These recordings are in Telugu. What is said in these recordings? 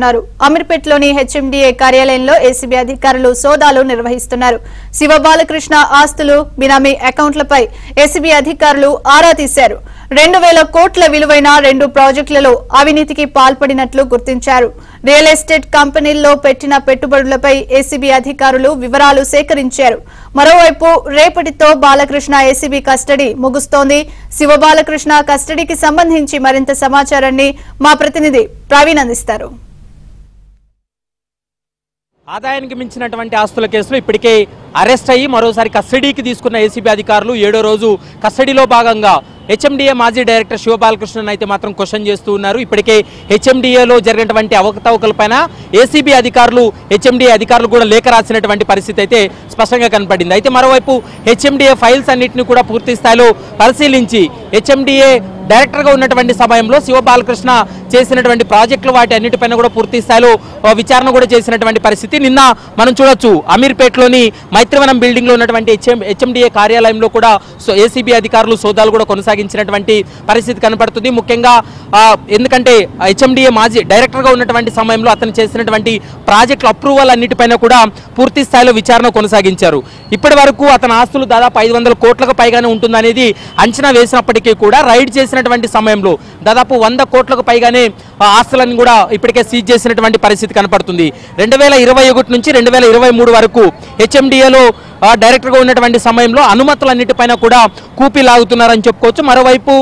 నిర్వహిస్తున్నారు. అమీర్పేట్లోని హెచ్ఎండిఏ కార్యాలయంలో ఏసీబీ అధికారులు సోదాలు నిర్వహిస్తున్నారు. శివబాలకృష్ణ ఆస్తులు, బినామీ అకౌంట్లపై ఏసీబీ అధికారులు ఆరా తీశారు. 2000 కోట్ల విలువైన 2 ప్రాజెక్టులలో అవినీతికి పాల్పడినట్లు గుర్తించారు. రియల్ ఎస్టేట్ కంపెనీల్లో పెట్టిన పెట్టుబడులపై ఏసీబీ అధికారులు వివరాలు సేకరించారు. మరోవైపు రేపటితో బాలకృష్ణ ఏసీబీ కస్టడీ ముగుస్తోంది. శివబాలకృష్ణ కస్టడీకి సంబంధించి మరింత సమాచారాన్ని మా ప్రతినిధి ప్రవీణ్ అందిస్తారు. ఆదాయానికి మించినటువంటి ఆస్తుల కేసులో ఇప్పటికే అరెస్ట్ అయ్యి మరోసారి కస్టడీకి తీసుకున్న ఏసీబీ అధికారులు 7వ రోజు కస్టడీలో భాగంగా హెచ్ఎండిఏ మాజీ డైరెక్టర్ శివబాలకృష్ణన్ అయితే మాత్రం క్వశ్చన్ చేస్తూ ఉన్నారు. ఇప్పటికే హెచ్ఎండిఏలో జరిగినటువంటి అవకతవకలపైన ఏసీబీ అధికారులు, హెచ్ఎండిఏ అధికారులు కూడా లేఖ రాసినటువంటి పరిస్థితి అయితే స్పష్టంగా కనపడింది. అయితే మరోవైపు హెచ్ఎండిఏ ఫైల్స్ అన్నింటినీ కూడా పూర్తి స్థాయిలో పరిశీలించి హెచ్ఎండిఏ డైరెక్టర్గా ఉన్నటువంటి సమయంలో శివబాలకృష్ణ చేసినటువంటి ప్రాజెక్టులు వాటి అన్నిటిపైన కూడా పూర్తి స్థాయిలో విచారణ కూడా చేసినటువంటి పరిస్థితి నిన్న మనం చూడొచ్చు. అమీర్పేట్లోని మైత్రివనం బిల్డింగ్ లో ఉన్నటువంటి హెచ్ఎండిఏ కార్యాలయంలో కూడా ఏసీబీ అధికారులు సోదాలు కూడా కొనసాగించినటువంటి పరిస్థితి కనపడుతుంది. ముఖ్యంగా ఎందుకంటే హెచ్ఎండిఏ మాజీ డైరెక్టర్గా ఉన్నటువంటి సమయంలో అతను చేసినటువంటి ప్రాజెక్టుల అప్రూవల్ అన్నిటిపైన కూడా పూర్తి స్థాయిలో విచారణ కొనసాగించారు. ఇప్పటి వరకు అతని ఆస్తులు దాదాపు 500 కోట్లకు పైగానే ఉంటుందనేది అంచనా వేసినప్పటికీ కూడా రైడ్ చేసినటువంటి సమయంలో దాదాపు 100 కోట్లకు పైగానే ఆస్తులను కూడా ఇప్పటికే సీజ్ చేసినటువంటి పరిస్థితి కనపడుతుంది. 2021 నుంచి 2023 వరకు హెచ్ఎండిఏలో డైరెక్టర్గా ఉన్నటువంటి సమయంలో అనుమతులన్నిటిపైన కూడా కూపీ లాగుతున్నారని చెప్పుకోవచ్చు. మరోవైపు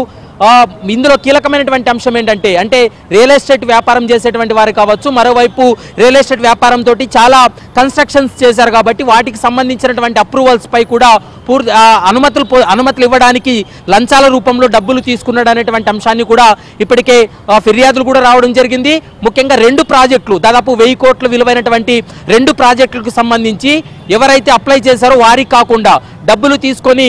ఇందులో కీలకమైనటువంటి అంశం ఏంటంటే రియల్ ఎస్టేట్ వ్యాపారం చేసేటువంటి వారు కావచ్చు, మరోవైపు రియల్ ఎస్టేట్ వ్యాపారంతో చాలా కన్స్ట్రక్షన్స్ చేశారు కాబట్టి వాటికి సంబంధించినటువంటి అప్రూవల్స్ పై కూడా అనుమతులు ఇవ్వడానికి లంచాల రూపంలో డబ్బులు తీసుకున్నాడు అనేటువంటి అంశాన్ని కూడా ఇప్పటికే ఫిర్యాదులు కూడా రావడం జరిగింది. ముఖ్యంగా 2 ప్రాజెక్టులు దాదాపు 1000 కోట్ల విలువైనటువంటి 2 ప్రాజెక్టులకు సంబంధించి ఎవరైతే అప్లై చేశారో వారికి కాకుండా డబ్బులు తీసుకొని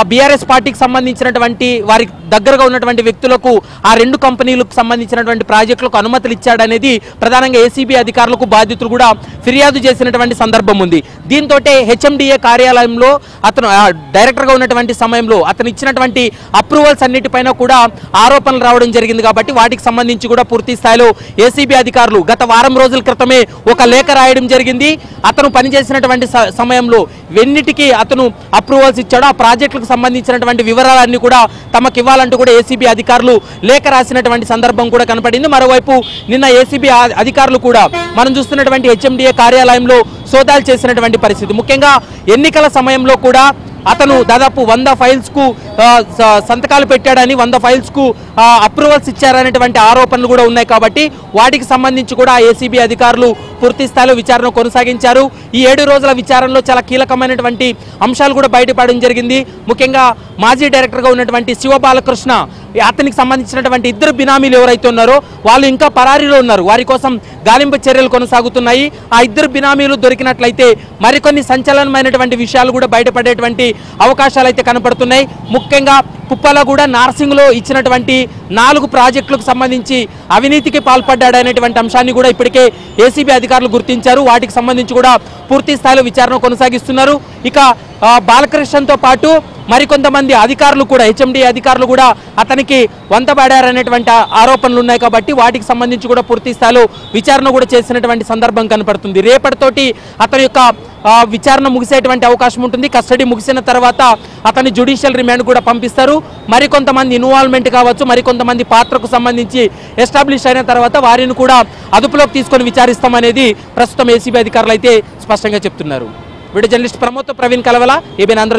బీఆర్ఎస్ పార్టీకి సంబంధించినటువంటి వారికి దగ్గరగా ఉన్నటువంటి వ్యక్తులకు ఆ 2 కంపెనీలకు సంబంధించినటువంటి ప్రాజెక్టులకు అనుమతులు ఇచ్చాడనేది ప్రధానంగా ఏసీబీ అధికారులకు బాధితులు కూడా ఫిర్యాదు చేసినటువంటి సందర్భం ఉంది. దీంతో హెచ్ఎండిఏ కార్యాలయంలో అతను డైరెక్టర్గా ఉన్నటువంటి సమయంలో అతను ఇచ్చినటువంటి అప్రూవల్స్ అన్నిటిపైన కూడా ఆరోపణలు రావడం జరిగింది. కాబట్టి వాటికి సంబంధించి కూడా పూర్తి స్థాయిలో ఏసీబీ అధికారులు గత వారం రోజుల క్రితమే ఒక లేఖ రాయడం జరిగింది. అతను పనిచేసినటువంటి సమయంలో వెన్నిటికి అతను అప్రూవల్స్ ఇచ్చాడు, ఆ ప్రాజెక్టులకు సంబంధించినటువంటి వివరాలన్నీ కూడా తమకు ఇవ్వాలంటూ కూడా ఏసీబీ అధికారులు లేఖ రాసినటువంటి సందర్భం కూడా కనపడింది. మరోవైపు నిన్న ఏసీబీ అధికారులు కూడా మనం చూస్తున్నటువంటి హెచ్ఎండిఏ కార్యాలయంలో సోదాలు చేసినటువంటి పరిస్థితి. ముఖ్యంగా ఎన్నికల సమయంలో కూడా అతను దాదాపు 100 ఫైల్స్ కు సంతకాలు పెట్టాడని, 100 ఫైల్స్ కు అప్రూవల్స్ ఇచ్చారనేటువంటి ఆరోపణలు కూడా ఉన్నాయి. కాబట్టి వాటికి సంబంధించి కూడా ఏసీబీ అధికారులు పూర్తి స్థాయిలో విచారణ కొనసాగించారు. ఈ 7 రోజుల విచారణలో చాలా కీలకమైనటువంటి అంశాలు కూడా బయటపడడం జరిగింది. ముఖ్యంగా మాజీ డైరెక్టర్గా ఉన్నటువంటి శివబాలకృష్ణ, అతనికి సంబంధించినటువంటి 2 బినామీలు ఎవరైతే ఉన్నారో వాళ్ళు ఇంకా పరారీలో ఉన్నారు. వారి కోసం గాలింపు చర్యలు కొనసాగుతున్నాయి. ఆ 2 బినామీలు దొరికినట్లయితే మరికొన్ని సంచలనమైనటువంటి విషయాలు కూడా బయటపడేటువంటి అవకాశాలు అయితే కనపడుతున్నాయి. ముఖ్యంగా పుప్పలగూడ, నార్సింగ్లో ఇచ్చినటువంటి 4 ప్రాజెక్టులకు సంబంధించి అవినీతికి పాల్పడ్డాడనేటువంటి అంశాన్ని కూడా ఇప్పటికే ఏసీబీ అధికారులు గుర్తించారు. వాటికి సంబంధించి కూడా పూర్తి స్థాయిలో విచారణ కొనసాగిస్తున్నారు. ఇక బాలకృష్ణతో పాటు మరికొంతమంది అధికారులు కూడా, హెచ్ఎండిఏ అధికారులు కూడా అతనికి వంతబాడారనేటువంటి ఆరోపణలు ఉన్నాయి. కాబట్టి వాటికి సంబంధించి కూడా పూర్తి స్థాయిలో విచారణ కూడా చేసినటువంటి సందర్భం కనపడుతుంది. రేపటితోటి అతని యొక్క విచారణ ముగిసేటువంటి అవకాశం ఉంటుంది. కస్టడీ ముగిసిన తర్వాత అతని జ్యుడిషియల్ రిమాండ్ కూడా పంపిస్తారు. మరికొంతమంది ఇన్వాల్వ్మెంట్ కావచ్చు, మరికొంతమంది పాత్రకు సంబంధించి ఎస్టాబ్లిష్ అయిన తర్వాత వారిని కూడా అదుపులోకి తీసుకొని విచారిస్తామనేది ప్రస్తుతం ఏసీబీ అధికారులు అయితే స్పష్టంగా చెప్తున్నారు. Video journalist Pramod, Praveen Kalavala, ABN Andhra.